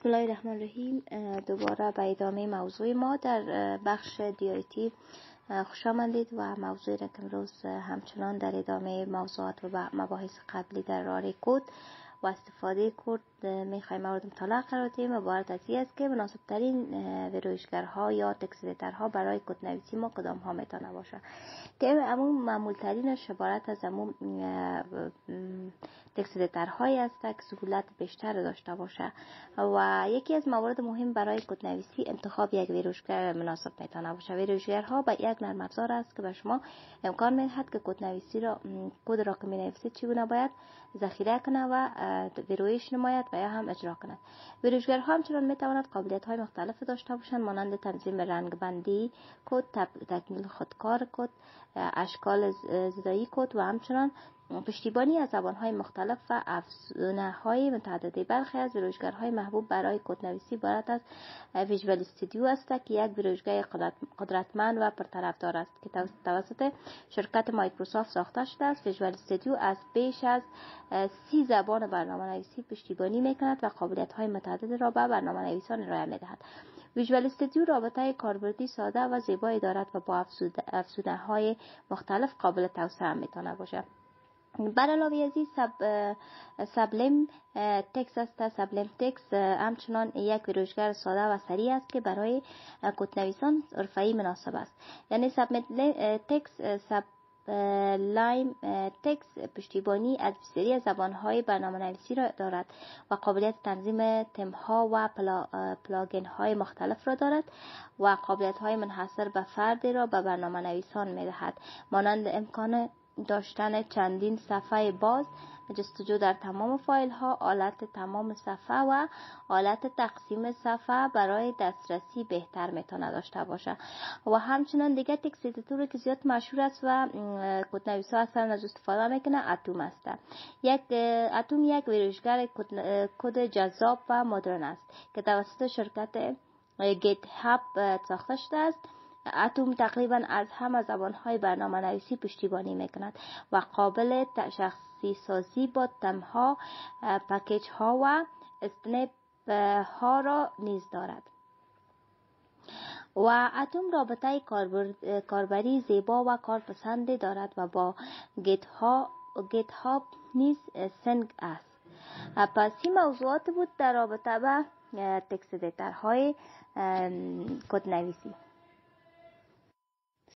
بسم الله الرحمن الرحیم. دوباره به ادامه موضوع ما در بخش DIT خوش آمدید و موضوعی را که امروز همچنان در ادامه موضوعات و مباحث قبلی در راه کد و استفاده کد میخوایم مورد مطالعه قرار دهیم. عبارت از این است که مناسب ترین ویرویشگرها یا تکست ادیترها برای کد نویسی ما کدام ها میتونه باشه که همون معمول ترینش عبارت از همون تکست ادیترهایی است که سهولت بیشتر داشته باشه و یکی از موارد مهم برای کد نویسی انتخاب یک ویرویشگر مناسب میتونه باشه. ویرویشگرها به یک نرم افزار است که به شما امکان میدهد که کد نویسی را کد را که مینویسید چگونه باید ذخیره کنه و ویرویش نماید و یا هم اجرا کند. ویرویشگرها همچنان میتواند قابلیت های مختلف داشته باشند مانند تنظیم رنگ بندی کد، تکمیل خودکار کد، اشکال زدایی کد و همچنان پشتیبانی از زبان‌های مختلف و افزونه‌های متعددی. برخی از ویرویشگرهای محبوب برای کدنویسی عبارت از ویژوال استودیو است که یک ویرویشگر قدرتمند و پرطرفدار است که توسط شرکت مایکروسافت ساخته شده است. ویژوال استودیو از بیش از 30 زبان برنامه‌نویسی پشتیبانی می‌کند و قابلیت‌های متعددی را به برنامه‌نویسان ارائه می‌دهد. ویژوال استودیو رابطه کاربردی ساده و زیبایی دارد و با افزونه‌های مختلف قابل توسعه می‌تواند باشد. بر علاوه از این سبلیم تکس است. سبلیم تکس همچنان یک ویرویشگر ساده و سریع است که برای کدنویسان حرفه‌ای مناسب است. یعنی سبلیم تکس لایم تکس پشتیبانی از بسیاری از زبان‌های برنامه‌نویسی را دارد و قابلیت تنظیم تم‌ها و پلاگین‌های مختلف را دارد و قابلیت‌های منحصر به فردی را به برنامه‌نویسان می‌دهد مانند امکان داشتن چندین صفحه باز، جستجو در تمام فایل ها، آلت تمام صفحه و آلت تقسیم صفحه برای دسترسی بهتر میتونه داشته باشه. و همچنان دیگه تکست ادیتوری که زیاد مشهور است و کدنویسا اصلا از استفاده میکنه اتم است. اتم یک ویرویشگر کد جذاب و مدرن است که توسط شرکت گیت هاب ساخته شده است. اتم تقریبا از همه زبان‌های برنامه‌نویسی پشتیبانی می‌کند و قابل شخصی سازی با تم‌ها، پکیج‌ها و اسنپ ها را نیز دارد. و اتم رابطه کاربری زیبا و کارپسندی دارد و با گیت هاب نیز سنگ است. پس این موضوعات بود در رابطه با تکست ادیترهای کدنویسی.